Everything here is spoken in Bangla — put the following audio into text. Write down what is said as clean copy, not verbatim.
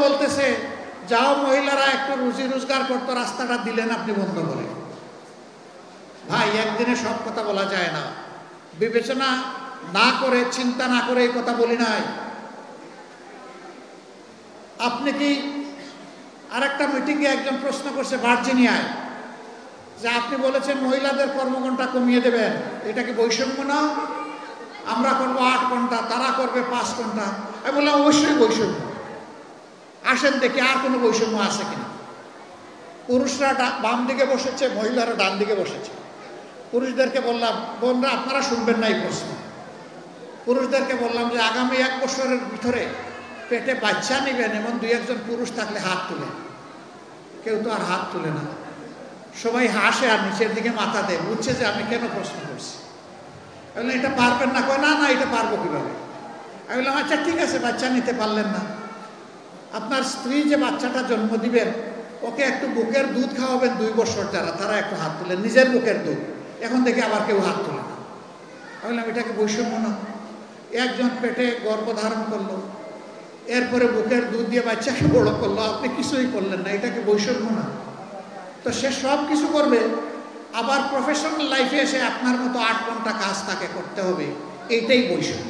বলতেছে যাও মহিলারা একটু রুজি রোজগার করতো, রাস্তাটা দিলেন আপনি বন্ধ করে। ভাই, একদিনে সব কথা বলা যায় না। বিবেচনা না করে, চিন্তা না করে এই কথা বলি নাই। আপনি কি আরেকটা মিটিংয়ে একজন প্রশ্ন করছে ভার্জিনিয়ায়, যে আপনি বলেছেন মহিলাদের কর্মঘণ্টা কমিয়ে দেবেন, এটা কি বৈষম্য না? আমরা করবো 8 ঘন্টা, তারা করবে 5 ঘন্টা। আমি বললাম অবশ্যই বৈষম্য। আসেন দেখি আর কোনো বৈষম্য আছে কিনা। পুরুষরা বাম দিকে বসেছে, মহিলারা ডান দিকে বসেছে। পুরুষদেরকে বললাম, বোনরা আপনারা শুনবেন না এই প্রশ্ন। পুরুষদেরকে বললাম যে আগামী 1 বছরের ভিতরে পেটে বাচ্চা নেবেন এমন 2-1 জন পুরুষ থাকলে হাত তুলে। কেউ তো আর হাত তুলে না, সবাই হাসে আর নিচের দিকে মাথা দেয়, বুঝছে যে আমি কেন প্রশ্ন করছি। আমি বললাম এটা পারবেন না? কয় না না, এটা পারবো কিভাবে। আমি বললাম আচ্ছা ঠিক আছে, বাচ্চা নিতে পারলেন না, আপনার স্ত্রী যে বাচ্চাটা জন্ম দিবেন ওকে একটু বুকের দুধ খাওয়াবেন 2 বছর, যারা তারা একটু হাত তুলেন, নিজের বুকের দুধ। এখন দেখি আবার কেউ হাত তোলে না। আমি বললাম এটা কি বৈষম্য না? একজন পেটে গর্ভধারণ করলো, এরপরে বুকের দুধ দিয়ে বাচ্চাকে বড় করলো, আপনি কিছুই করলেন না, এটা কি বৈষম্য না? তো সে সব কিছু করবে, আবার প্রফেশনাল লাইফে এসে আপনার মতো 8 ঘন্টা কাজ তাকে করতে হবে, এইটাই বৈষম্য।